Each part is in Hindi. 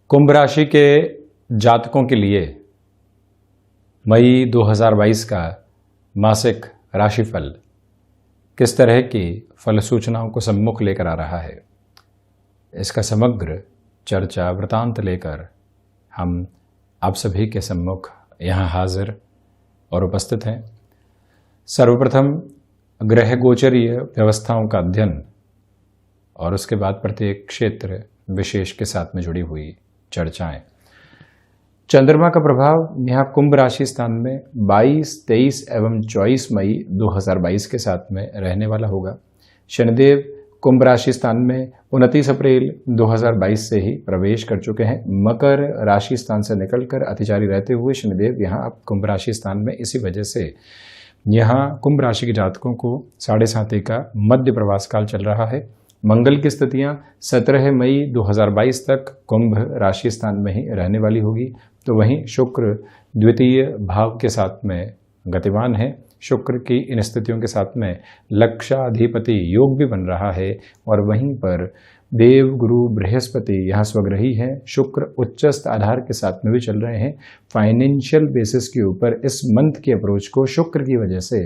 कुंभ राशि के जातकों के लिए मई 2022 का मासिक राशिफल किस तरह की फल सूचनाओं को सम्मुख लेकर आ रहा है, इसका समग्र चर्चा वृतांत लेकर हम आप सभी के सम्मुख यहाँ हाजिर और उपस्थित हैं। सर्वप्रथम ग्रह गोचरीय व्यवस्थाओं का अध्ययन और उसके बाद प्रत्येक क्षेत्र विशेष के साथ में जुड़ी हुई चर्चाएं। चंद्रमा का प्रभाव यहाँ कुंभ राशि स्थान में 22, 23 एवं 24 मई 2022 के साथ में रहने वाला होगा। शनिदेव कुंभ राशि स्थान में 29 अप्रैल 2022 से ही प्रवेश कर चुके हैं। मकर राशि स्थान से निकलकर अतिचारी रहते हुए शनिदेव यहाँ अब कुंभ राशि स्थान में, इसी वजह से यहाँ कुंभ राशि के जातकों को 7.5 का मध्य प्रवास काल चल रहा है। मंगल की स्थितियां 17 मई 2022 तक कुंभ राशि स्थान में ही रहने वाली होगी। तो वहीं शुक्र द्वितीय भाव के साथ में गतिमान है। शुक्र की इन स्थितियों के साथ में लक्षाधिपति योग भी बन रहा है और वहीं पर देव गुरु बृहस्पति यहाँ स्वग्रही हैं। शुक्र उच्चस्थ आधार के साथ में भी चल रहे हैं। फाइनेंशियल बेसिस के ऊपर इस मंथ की अप्रोच को शुक्र की वजह से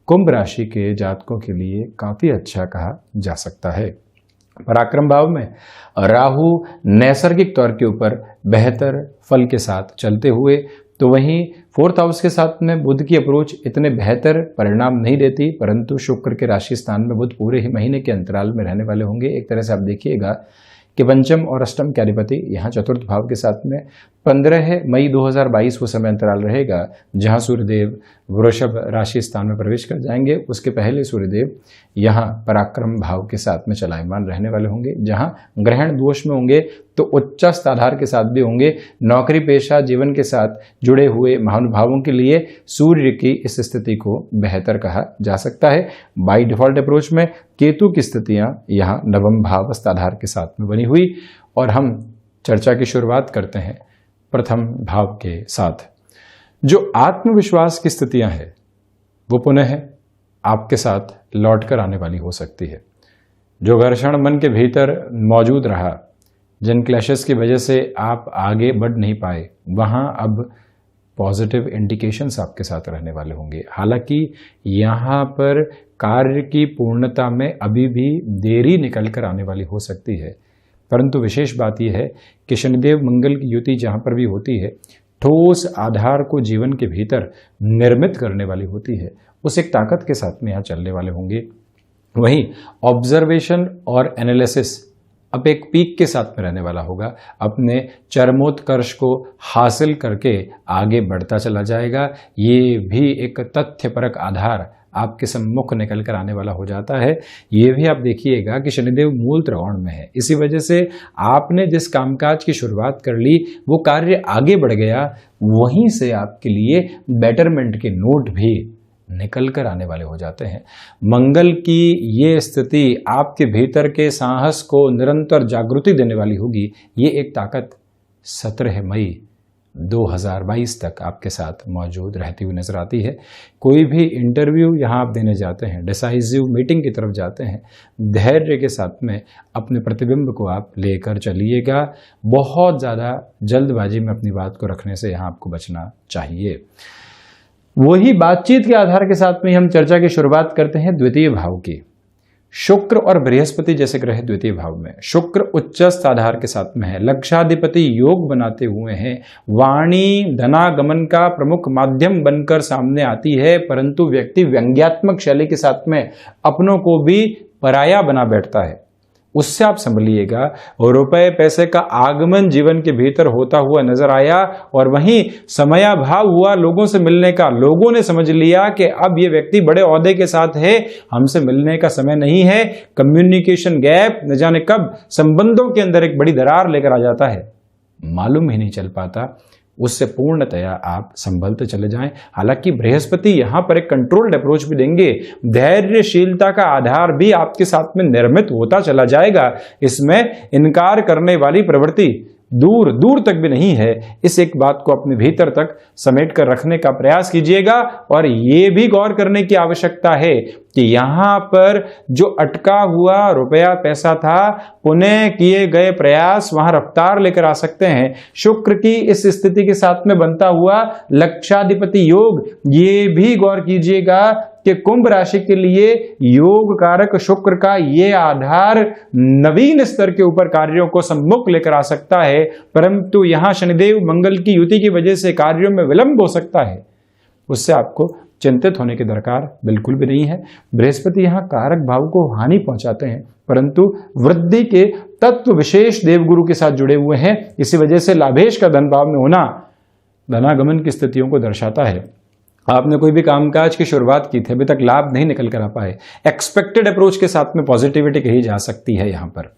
कुंभ राशि के जातकों के लिए काफ़ी अच्छा कहा जा सकता है। पराक्रम भाव में राहु नैसर्गिक तौर के ऊपर बेहतर फल के साथ चलते हुए, तो वहीं 4th हाउस के साथ में बुध की अप्रोच इतने बेहतर परिणाम नहीं देती, परंतु शुक्र के राशि स्थान में बुध पूरे ही महीने के अंतराल में रहने वाले होंगे। एक तरह से आप देखिएगा कि पंचम और अष्टम के अधिपति यहाँ 4th भाव के साथ में 15 मई 2022 वो समय अंतराल रहेगा जहाँ सूर्यदेव वृषभ राशि स्थान में प्रवेश कर जाएंगे। उसके पहले सूर्यदेव यहाँ पराक्रम भाव के साथ में चलायमान रहने वाले होंगे, जहाँ ग्रहण दोष में होंगे तो उच्चस्थ आधार के साथ भी होंगे। नौकरी पेशा जीवन के साथ जुड़े हुए महानुभावों के लिए सूर्य की इस स्थिति को बेहतर कहा जा सकता है। बाई डिफॉल्ट अप्रोच में केतु की स्थितियां यहाँ नवम भावस्थ आधार के साथ में बनी हुई। और हम चर्चा की शुरुआत करते हैं प्रथम भाव के साथ। जो आत्मविश्वास की स्थितियां हैं वो पुनः आपके साथ लौटकर आने वाली हो सकती है। जो घर्षण मन के भीतर मौजूद रहा, जिन क्लैशेस की वजह से आप आगे बढ़ नहीं पाए, वहां अब पॉजिटिव इंडिकेशंस आपके साथ रहने वाले होंगे। हालांकि यहाँ पर कार्य की पूर्णता में अभी भी देरी निकल कर आने वाली हो सकती है, परंतु विशेष बात यह है कि शनिदेव मंगल की युति जहाँ पर भी होती है, ठोस आधार को जीवन के भीतर निर्मित करने वाली होती है, उस एक ताकत के साथ में यहाँ चलने वाले होंगे। वहीं ऑब्जर्वेशन और एनालिसिस अब एक पीक के साथ में रहने वाला होगा। अपने चरमोत्कर्ष को हासिल करके आगे बढ़ता चला जाएगा। ये भी एक तथ्यपरक आधार आपके सम्मुख निकल कर आने वाला हो जाता है। ये भी आप देखिएगा कि शनिदेव मूल त्रिकोण में है, इसी वजह से आपने जिस कामकाज की शुरुआत कर ली वो कार्य आगे बढ़ गया। वहीं से आपके लिए बेटरमेंट के नोट भी निकल कर आने वाले हो जाते हैं। मंगल की ये स्थिति आपके भीतर के साहस को निरंतर जागृति देने वाली होगी। ये एक ताकत 17 मई 2022 तक आपके साथ मौजूद रहती हुई नजर आती है। कोई भी इंटरव्यू यहाँ आप देने जाते हैं, डिसाइसिव मीटिंग की तरफ जाते हैं, धैर्य के साथ में अपने प्रतिबिंब को आप लेकर चलिएगा। बहुत ज़्यादा जल्दबाजी में अपनी बात को रखने से यहाँ आपको बचना चाहिए। वही बातचीत के आधार के साथ में हम चर्चा की शुरुआत करते हैं द्वितीय भाव की। शुक्र और बृहस्पति जैसे ग्रह द्वितीय भाव में, शुक्र उच्चस्थ आधार के साथ में है, लक्षाधिपति योग बनाते हुए हैं। वाणी धनागमन का प्रमुख माध्यम बनकर सामने आती है, परंतु व्यक्ति व्यंग्यात्मक शैली के साथ में अपनों को भी पराया बना बैठता है। उससे आप संभलिएगा। रुपए पैसे का आगमन जीवन के भीतर होता हुआ नजर आया और वहीं समयाभाव हुआ लोगों से मिलने का। लोगों ने समझ लिया कि अब ये व्यक्ति बड़े ओहदे के साथ है, हमसे मिलने का समय नहीं है। कम्युनिकेशन गैप न जाने कब संबंधों के अंदर एक बड़ी दरार लेकर आ जाता है, मालूम ही नहीं चल पाता। उससे पूर्णतया आप संभलते चले जाएं। हालांकि बृहस्पति यहां पर एक कंट्रोल्ड अप्रोच भी देंगे। धैर्यशीलता का आधार भी आपके साथ में निर्मित होता चला जाएगा। इसमें इनकार करने वाली प्रवृत्ति दूर दूर तक भी नहीं है, इस एक बात को अपने भीतर तक समेट कर रखने का प्रयास कीजिएगा। और ये भी गौर करने की आवश्यकता है कि यहां पर जो अटका हुआ रुपया पैसा था, पुनः किए गए प्रयास वहां रफ्तार लेकर आ सकते हैं। शुक्र की इस स्थिति के साथ में बनता हुआ लक्षाधिपति योग, ये भी गौर कीजिएगा कि कुंभ राशि के लिए योग कारक शुक्र का ये आधार नवीन स्तर के ऊपर कार्यों को सम्मुख लेकर आ सकता है, परंतु यहां शनिदेव मंगल की युति की वजह से कार्यों में विलंब हो सकता है। उससे आपको चिंतित होने की दरकार बिल्कुल भी नहीं है। बृहस्पति यहां कारक भाव को हानि पहुंचाते हैं, परंतु वृद्धि के तत्व विशेष देवगुरु के साथ जुड़े हुए हैं। इसी वजह से लाभेश का धन भाव में होना धनागमन की स्थितियों को दर्शाता है। आपने कोई भी कामकाज की शुरुआत की थी, अभी तक लाभ नहीं निकल कर आ पाए, एक्सपेक्टेड अप्रोच के साथ में पॉजिटिविटी कही जा सकती है। यहां पर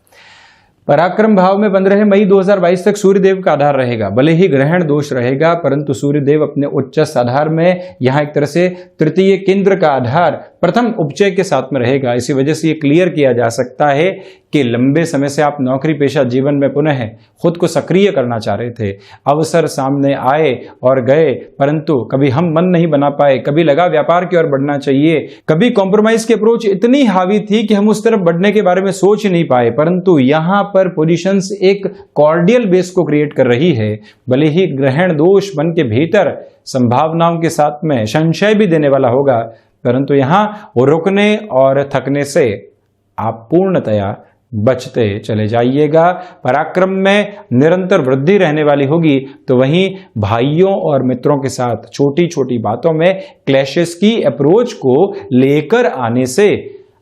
पराक्रम भाव में बन रहे मई 2022 तक सूर्यदेव का आधार रहेगा। भले ही ग्रहण दोष रहेगा, परंतु सूर्यदेव अपने उच्चस्थ आधार में यहां एक तरह से तृतीय केंद्र का आधार प्रथम उपचय के साथ में रहेगा। इसी वजह से ये क्लियर किया जा सकता है कि लंबे समय से आप नौकरी पेशा जीवन में पुनः खुद को सक्रिय करना चाह रहे थे, अवसर सामने आए और गए, परंतु कभी हम मन नहीं बना पाए, कभी लगा व्यापार की ओर बढ़ना चाहिए, कभी कॉम्प्रोमाइज की अप्रोच इतनी हावी थी कि हम उस तरफ बढ़ने के बारे में सोच ही नहीं पाए, परंतु यहां पर पोजीशंस एक कॉर्डियल बेस को क्रिएट कर रही है। भले ही ग्रहण दोष मन के भीतर संभावनाओं के साथ में संशय भी देने वाला होगा, परंतु यहां रुकने और थकने से आप पूर्णतया बचते चले जाइएगा। पराक्रम में निरंतर वृद्धि रहने वाली होगी, तो वहीं भाइयों और मित्रों के साथ छोटी छोटी बातों में क्लैशेस की अप्रोच को लेकर आने से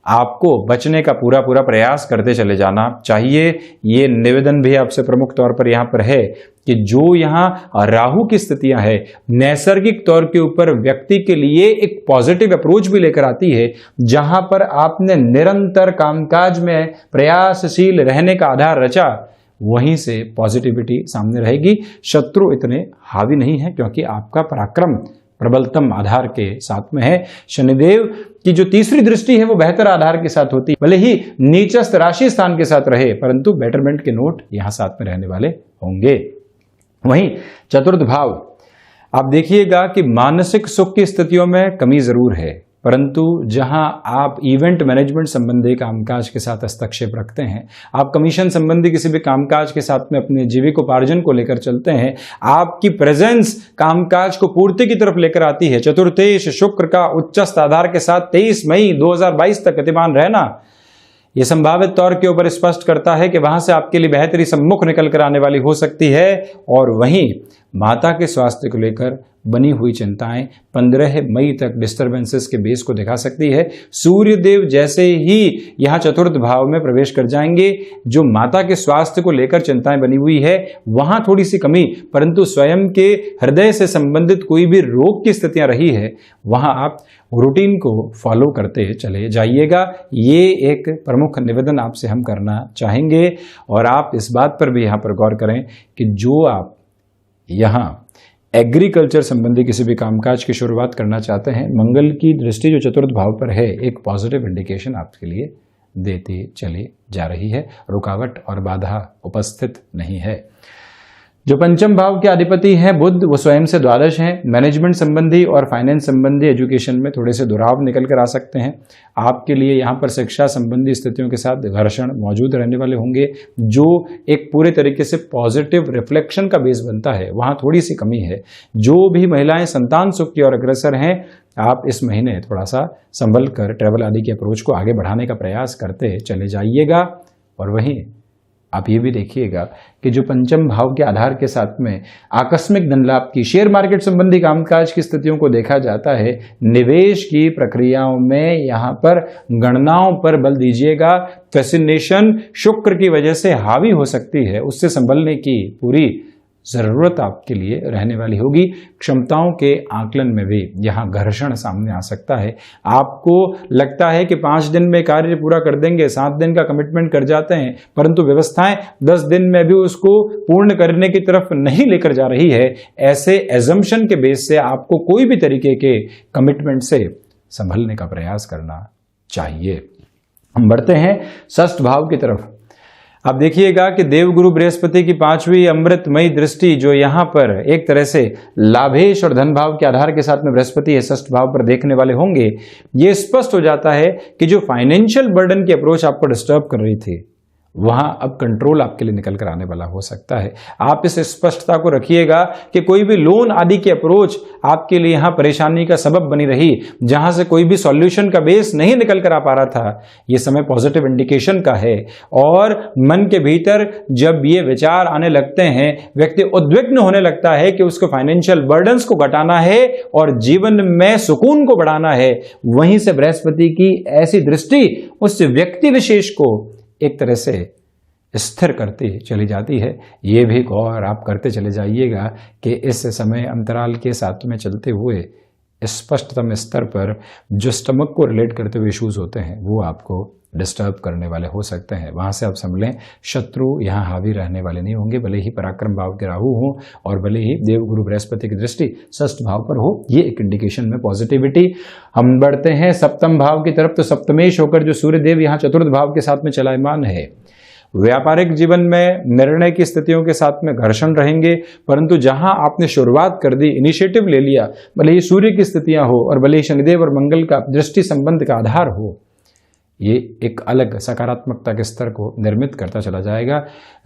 आपको बचने का पूरा पूरा प्रयास करते चले जाना चाहिए। ये निवेदन भी आपसे प्रमुख तौर पर यहां पर है कि जो यहां राहु की स्थितियां है, नैसर्गिक तौर के ऊपर व्यक्ति के लिए एक पॉजिटिव अप्रोच भी लेकर आती है। जहां पर आपने निरंतर कामकाज में प्रयासशील रहने का आधार रचा, वहीं से पॉजिटिविटी सामने रहेगी। शत्रु इतने हावी नहीं है, क्योंकि आपका पराक्रम प्रबलतम आधार के साथ में है। शनिदेव की जो तीसरी दृष्टि है वो बेहतर आधार के साथ होती है। भले ही नीचस्थ राशि स्थान के साथ रहे, परंतु बेटरमेंट के नोट यहां साथ में रहने वाले होंगे। वहीं चतुर्थ भाव, आप देखिएगा कि मानसिक सुख की स्थितियों में कमी जरूर है, परंतु जहां आप इवेंट मैनेजमेंट संबंधी कामकाज के साथ हस्तक्षेप रखते हैं, आप कमीशन संबंधी किसी भी कामकाज के साथ में अपने जीविकोपार्जन को लेकर चलते हैं, आपकी प्रेजेंस कामकाज को पूर्ति की तरफ लेकर आती है। चतुर्थेश शुक्र का उच्चस्थ आधार के साथ 23 मई 2022 तक गतिमान रहना यह संभावित तौर के ऊपर स्पष्ट करता है कि वहां से आपके लिए बेहतरी सम्मुख निकल कर आने वाली हो सकती है। और वहीं माता के स्वास्थ्य को लेकर बनी हुई चिंताएं 15 मई तक डिस्टर्बेंसेस के बेस को दिखा सकती है। सूर्यदेव जैसे ही यहां चतुर्थ भाव में प्रवेश कर जाएंगे, जो माता के स्वास्थ्य को लेकर चिंताएं बनी हुई है वहां थोड़ी सी कमी, परंतु स्वयं के हृदय से संबंधित कोई भी रोग की स्थितियां रही है, वहां आप रूटीन को फॉलो करते चले जाइएगा। ये एक प्रमुख निवेदन आपसे हम करना चाहेंगे। और आप इस बात पर भी यहां पर गौर करें कि जो आप यहां एग्रीकल्चर संबंधी किसी भी कामकाज की शुरुआत करना चाहते हैं, मंगल की दृष्टि जो चतुर्थ भाव पर है एक पॉजिटिव इंडिकेशन आपके लिए देती चली जा रही है। रुकावट और बाधा उपस्थित नहीं है। जो पंचम भाव के अधिपति हैं बुध, वो स्वयं से द्वादश हैं। मैनेजमेंट संबंधी और फाइनेंस संबंधी एजुकेशन में थोड़े से दुराव निकल कर आ सकते हैं। आपके लिए यहाँ पर शिक्षा संबंधी स्थितियों के साथ घर्षण मौजूद रहने वाले होंगे, जो एक पूरे तरीके से पॉजिटिव रिफ्लेक्शन का बेस बनता है, वहाँ थोड़ी सी कमी है। जो भी महिलाएं संतान सुख की ओर अग्रसर हैं, आप इस महीने थोड़ा सा संभल कर ट्रैवल आदि की अप्रोच को आगे बढ़ाने का प्रयास करते चले जाइएगा। और वहीं आप ये भी देखिएगा कि जो पंचम भाव के आधार के साथ में आकस्मिक धन लाभ की, शेयर मार्केट संबंधी कामकाज की स्थितियों को देखा जाता है। निवेश की प्रक्रियाओं में यहाँ पर गणनाओं पर बल दीजिएगा। फैसिनेशन शुक्र की वजह से हावी हो सकती है, उससे संभलने की पूरी जरूरत आपके लिए रहने वाली होगी। क्षमताओं के आकलन में भी यहाँ घर्षण सामने आ सकता है। आपको लगता है कि 5 दिन में कार्य पूरा कर देंगे, 7 दिन का कमिटमेंट कर जाते हैं, परंतु व्यवस्थाएं 10 दिन में भी उसको पूर्ण करने की तरफ नहीं लेकर जा रही है। ऐसे एजम्पशन के बेस से आपको कोई भी तरीके के कमिटमेंट से संभलने का प्रयास करना चाहिए। हम बढ़ते हैं षष्ठ भाव की तरफ। अब देखिएगा कि देवगुरु बृहस्पति की 5वीं अमृतमयी दृष्टि जो यहाँ पर एक तरह से लाभेश और धन भाव के आधार के साथ में बृहस्पति है षष्ठ भाव पर देखने वाले होंगे, ये स्पष्ट हो जाता है कि जो फाइनेंशियल बर्डन की अप्रोच आपको डिस्टर्ब कर रही थी वहां अब कंट्रोल आपके लिए निकल कर आने वाला हो सकता है। आप इस स्पष्टता को रखिएगा कि कोई भी लोन आदि की अप्रोच आपके लिए यहां परेशानी का सबब बनी रही, जहां से कोई भी सॉल्यूशन का बेस नहीं निकल कर आ पा रहा था, ये समय पॉजिटिव इंडिकेशन का है। और मन के भीतर जब ये विचार आने लगते हैं, व्यक्ति उद्विग्न होने लगता है कि उसको फाइनेंशियल बर्डन्स को घटाना है और जीवन में सुकून को बढ़ाना है, वहीं से बृहस्पति की ऐसी दृष्टि उस व्यक्ति विशेष को एक तरह से स्थिर करती चली जाती है। ये भी गौर आप करते चले जाइएगा कि इस समय अंतराल के साथ में चलते हुए स्पष्टतम स्तर पर जो स्टमक को रिलेट करते हुए इश्यूज होते हैं वो आपको डिस्टर्ब करने वाले हो सकते हैं। वहां से आप समझ लें शत्रु यहाँ हावी रहने वाले नहीं होंगे, भले ही पराक्रम भाव के राहु हो और भले ही देवगुरु बृहस्पति की दृष्टि षष्ठ भाव पर हो, ये एक इंडिकेशन में पॉजिटिविटी। हम बढ़ते हैं सप्तम भाव की तरफ, तो सप्तमेश होकर जो सूर्य देव यहाँ चतुर्थ भाव के साथ में चलायमान है। व्यापारिक जीवन में निर्णय की स्थितियों के साथ में घर्षण रहेंगे, परंतु जहां आपने शुरुआत कर दी, इनिशिएटिव ले लिया, भले ही सूर्य की स्थितियां हो और भले ही शनिदेव और मंगल का दृष्टि संबंध का आधार हो, ये एक अलग सकारात्मकता के स्तर को निर्मित करता चला जाएगा।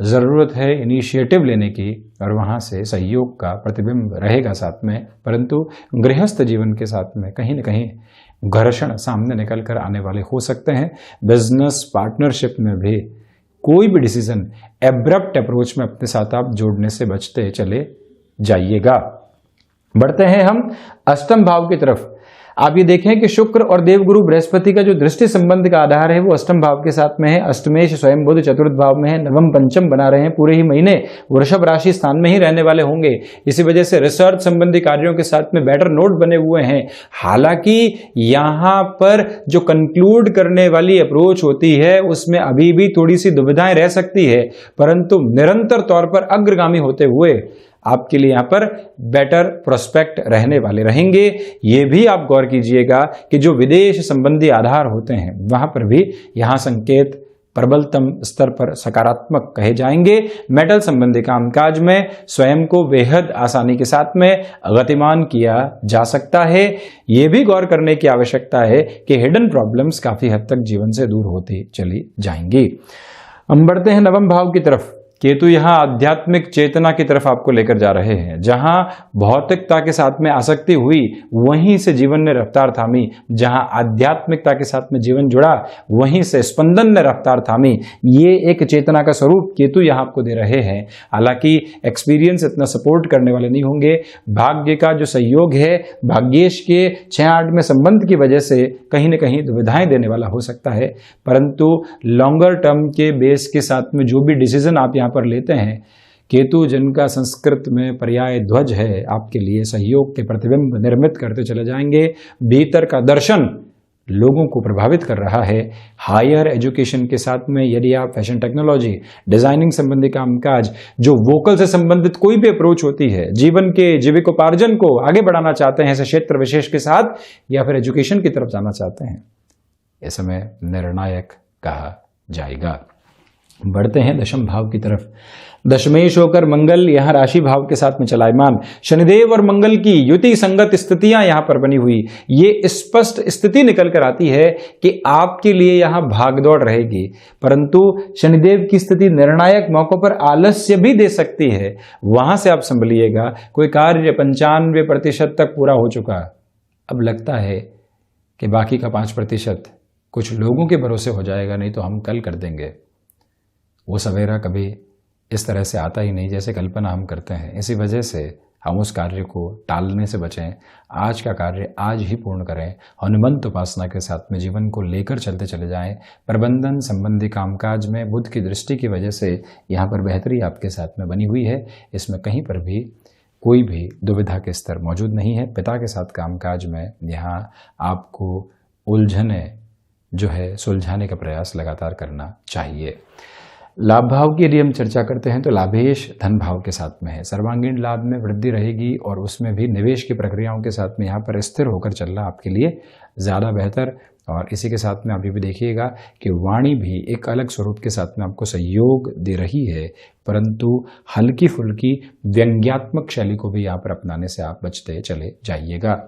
जरूरत है इनिशिएटिव लेने की और वहां से सहयोग का प्रतिबिंब रहेगा साथ में, परंतु गृहस्थ जीवन के साथ में कहीं न कहीं घर्षण सामने निकल कर आने वाले हो सकते हैं। बिजनेस पार्टनरशिप में भी कोई भी डिसीजन एब्रप्ट अप्रोच में अपने साथ आप जोड़ने से बचते चले जाइएगा। बढ़ते हैं हम अष्टम भाव की तरफ। आप ये देखें कि शुक्र और देवगुरु बृहस्पति का जो दृष्टि संबंध का आधार है वो अष्टम भाव के साथ में है। अष्टमेश स्वयं बुध चतुर्थ भाव में है, नवम पंचम बना रहे हैं, पूरे ही महीने वृषभ राशि स्थान में ही रहने वाले होंगे। इसी वजह से रिसर्च संबंधी कार्यों के साथ में बेटर नोट बने हुए हैं। हालांकि यहाँ पर जो कंक्लूड करने वाली अप्रोच होती है उसमें अभी भी थोड़ी सी दुविधाएं रह सकती है, परंतु निरंतर तौर पर अग्रगामी होते हुए आपके लिए यहां पर बेटर प्रोस्पेक्ट रहने वाले रहेंगे। ये भी आप गौर कीजिएगा कि जो विदेश संबंधी आधार होते हैं वहां पर भी यहां संकेत प्रबलतम स्तर पर सकारात्मक कहे जाएंगे। मेटल संबंधी कामकाज में स्वयं को बेहद आसानी के साथ में गतिमान किया जा सकता है। यह भी गौर करने की आवश्यकता है कि हिडन प्रॉब्लम्स काफी हद तक जीवन से दूर होती चली जाएंगी। हम बढ़ते हैं नवम भाव की तरफ। केतु यहां आध्यात्मिक चेतना की तरफ आपको लेकर जा रहे हैं। जहां भौतिकता के साथ में आसक्ति हुई वहीं से जीवन ने रफ्तार थामी, जहां आध्यात्मिकता के साथ में जीवन जुड़ा वहीं से स्पंदन ने रफ्तार थामी। ये एक चेतना का स्वरूप केतु यहां आपको दे रहे हैं। हालांकि एक्सपीरियंस इतना सपोर्ट करने वाले नहीं होंगे। भाग्य का जो सहयोग है, भाग्येश के 6-8 में संबंध की वजह से कहीं न कहीं दुविधाएं देने वाला हो सकता है, परंतु लॉन्गर टर्म के बेस के साथ में जो भी डिसीजन आप यहाँ पर लेते हैं, केतु जिनका संस्कृत में पर्याय ध्वज है, आपके लिए सहयोग के प्रतिबिंब निर्मित करते चले जाएंगे। भीतर का दर्शन लोगों को प्रभावित कर रहा है। हायर एजुकेशन के साथ में यदि आप फैशन टेक्नोलॉजी, डिजाइनिंग संबंधी कामकाज, जो वोकल से संबंधित कोई भी अप्रोच होती है, जीवन के जीविकोपार्जन को आगे बढ़ाना चाहते हैं ऐसे क्षेत्र विशेष के साथ, या फिर एजुकेशन की तरफ जाना चाहते हैं, इस समय निर्णायक कहा जाएगा। बढ़ते हैं दशम भाव की तरफ। दशमेश होकर मंगल यहां राशि भाव के साथ में चलायमान। शनिदेव और मंगल की युति संगत स्थितियां यहां पर बनी हुई, ये स्पष्ट स्थिति निकल कर आती है कि आपके लिए यहां भागदौड़ रहेगी, परंतु शनिदेव की स्थिति निर्णायक मौकों पर आलस्य भी दे सकती है। वहां से आप संभलिएगा। कोई कार्य 95% तक पूरा हो चुका, अब लगता है कि बाकी का 5% कुछ लोगों के भरोसे हो जाएगा, नहीं तो हम कल कर देंगे। वो सवेरा कभी इस तरह से आता ही नहीं जैसे कल्पना हम करते हैं। इसी वजह से हम उस कार्य को टालने से बचें। आज का कार्य आज ही पूर्ण करें। हनुमंत उपासना के साथ में जीवन को लेकर चलते चले जाएं। प्रबंधन संबंधी कामकाज में बुध की दृष्टि की वजह से यहाँ पर बेहतरी आपके साथ में बनी हुई है। इसमें कहीं पर भी कोई भी दुविधा के स्तर मौजूद नहीं है। पिता के साथ कामकाज में यहाँ आपको उलझने जो है सुलझाने का प्रयास लगातार करना चाहिए। लाभ भाव की यदि हम चर्चा करते हैं तो लाभेश धन भाव के साथ में है। सर्वांगीण लाभ में वृद्धि रहेगी और उसमें भी निवेश की प्रक्रियाओं के साथ में यहाँ पर स्थिर होकर चलना आपके लिए ज़्यादा बेहतर और इसी के साथ में अभी भी देखिएगा कि वाणी भी एक अलग स्वरूप के साथ में आपको सहयोग दे रही है, परंतु हल्की फुल्की व्यंग्यात्मक शैली को भी यहाँ पर अपनाने से आप बचते चले जाइएगा।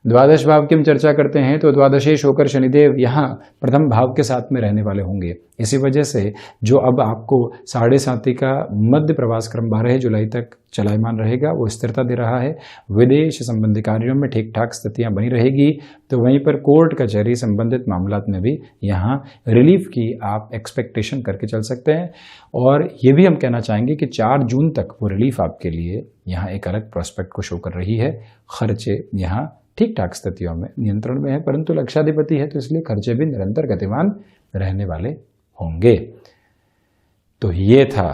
द्वादश भाव की हम चर्चा करते हैं तो द्वादशेश होकर शनिदेव यहाँ प्रथम भाव के साथ में रहने वाले होंगे। इसी वजह से जो अब आपको 7.5 का मध्य प्रवास क्रम 12 जुलाई तक चलायमान रहेगा वो स्थिरता दे रहा है। विदेश संबंधी कार्यों में ठीक ठाक स्थितियां बनी रहेगी, तो वहीं पर कोर्ट कचहरी संबंधित मामलात में भी यहाँ रिलीफ की आप एक्सपेक्टेशन करके चल सकते हैं। और ये भी हम कहना चाहेंगे कि 4 जून तक वो रिलीफ आपके लिए यहाँ एक अलग प्रोस्पेक्ट को शो कर रही है। खर्चे यहाँ ठीक ठाक स्थितियों में नियंत्रण में है, परंतु लक्षाधिपति है तो इसलिए खर्चे भी निरंतर गतिमान रहने वाले होंगे। तो ये था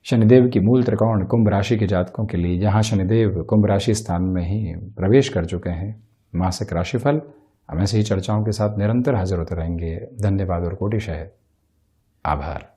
शनिदेव की मूल त्रिकोण कुंभ राशि के जातकों के लिए, जहां शनिदेव कुंभ राशि स्थान में ही प्रवेश कर चुके हैं। मासिक राशिफल हम ऐसे ही चर्चाओं के साथ निरंतर हाजिर होते रहेंगे। धन्यवाद और कोटिशः आभार।